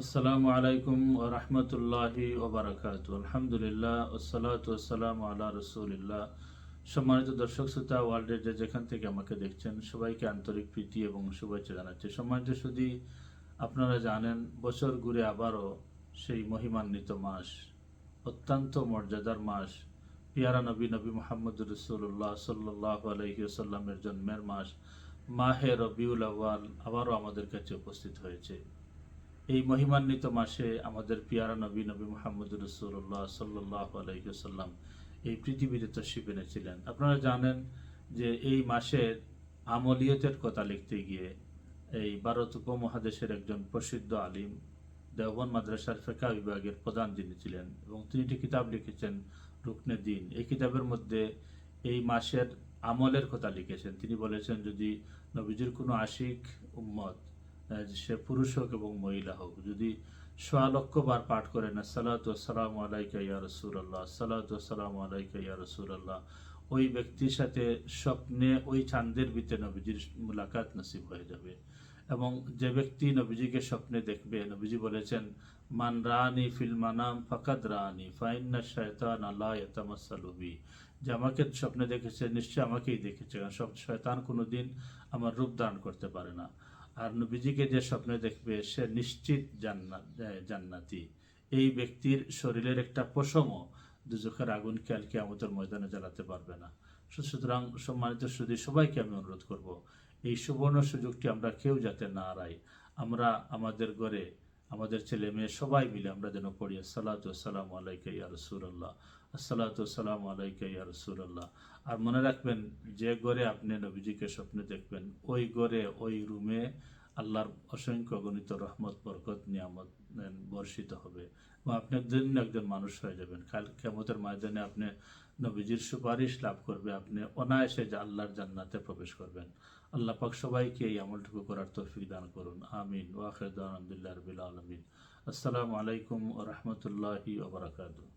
আসসালামু আলাইকুম ওয়া রাহমাতুল্লাহি ওয়া বারাকাতুহু। আলহামদুলিল্লাহ ওয়াসসালাতু ওয়াসসালামু আলা রাসূলিল্লাহ। সম্মানিত দর্শক শ্রোতা, ওয়ার্ল্ডের যে যেখান থেকে আমাকে দেখছেন সবাইকে আন্তরিক প্রীতি এবং শুভেচ্ছা জানাচ্ছি। সম্মানিত সুধী, আপনারা জানেন বছর ঘুরে আবারও সেই মহিমান্বিত মাস, অত্যন্ত মর্যাদার মাস, পিয়ারা নবী নবী মুহাম্মদুর রাসূলুল্লাহ সাল্লাল্লাহু আলাইহি ওয়াসাল্লামের জন্মের মাস মাহে রবিউল আউয়াল আবারও আমাদের কাছে উপস্থিত হয়েছে। এই মহিমান্বিত মাসে আমাদের পিয়ারা নবী নবী মুহাম্মদুর রাসূলুল্লাহ সাল্লাল্লাহু আলাইহি ওয়াসাল্লাম এই পৃথিবীতে তশরিফ এনেছিলেন। আপনারা জানেন যে এই মাসের আমলিয়তের কথা লিখতে গিয়ে এই ভারত উপমহাদেশের একজন প্রসিদ্ধ আলিম, দেওবন্দ মাদ্রাসার ফিকহ বিভাগের প্রধান যিনি ছিলেন, এবং তিনি একটি কিতাব লিখেছেন রুকনে দিন। এই কিতাবের মধ্যে এই মাসের আমলের কথা লিখেছেন। তিনি বলেছেন, যদি নবীজির কোনো আশিক উম্মত, সে পুরুষ হোক এবং মহিলা হোক, যদি ১০০,০০০ বার পাঠ করেন আসসালাতু ওয়াসসালামু আলাইকা ইয়া রাসূলুল্লাহ, আসসালাতু ওয়াসসালামু আলাইকা ইয়া রাসূলুল্লাহ, ওই ব্যক্তির সাথে স্বপ্নে ওই চাঁদের ভিতরে নবীজির মুলাকাত নসিব হয়ে যাবে। এবং যে ব্যক্তি নবীজিকে স্বপ্নে দেখবে, নবীজি বলেছেন, মান রানি ফিল মানাম ফাকাদ রানি ফাইন্না শায়তান লা ইয়াতামাসসালু বি, যে আমাকে স্বপ্নে দেখেছে নিশ্চয় আমাকেই দেখেছে, কারণ শয়তান কোনোদিন আমার রূপ ধারণ করতে পারে না। আর নবীজিকে যে স্বপ্নে দেখবে সে নিশ্চিত জান্নাতি। এই ব্যক্তির শরীরের একটা পশমও দুজখের আগুন কালকে আমাদের ময়দানে জ্বালাতে পারবে না। সুতরাং সম্মানিত সুধী, সবাইকে আমি অনুরোধ করব, এই সুবর্ণ সুযোগটি আমরা কেউ যাতে না হারাই। আমরা আমাদের ঘরে আমাদের ছেলে মেয়ে সবাই মিলে আমরা যেন পড়ি আসসালাতু ওয়াসসালামু আলাইকা ইয়া রাসূলুল্লাহ, আসসালাতু ওয়াসসালামু আলাইকা ইয়া রাসূলুল্লাহ। আর মনে রাখবেন, যে ঘরে আপনি নবীজিকে স্বপ্নে দেখবেন, ওই ঘরে ওই রুমে আল্লাহর অসংখ্য গণিত রহমত বরকত নিয়ামত বর্ষিত হবে, এবং আপনি একজন মানুষ হয়ে যাবেন। কাল কিয়ামতের ময়দানে আপনি নবীজির সুপারিশ লাভ করবে, আপনি অনায়াসে আল্লাহর জান্নাতে প্রবেশ করবেন। আল্লাহ পাক সবাইকে এই আমলটুকু করার তৌফিক দান করুন, আমিন। ওয়া আখিরু দাওয়ানা আলহামদুলিল্লাহি রাব্বিল আলামিন। আসসালামু আলাইকুম ওয়া রাহমাতুল্লাহি ওয়া বারাকাতুহু।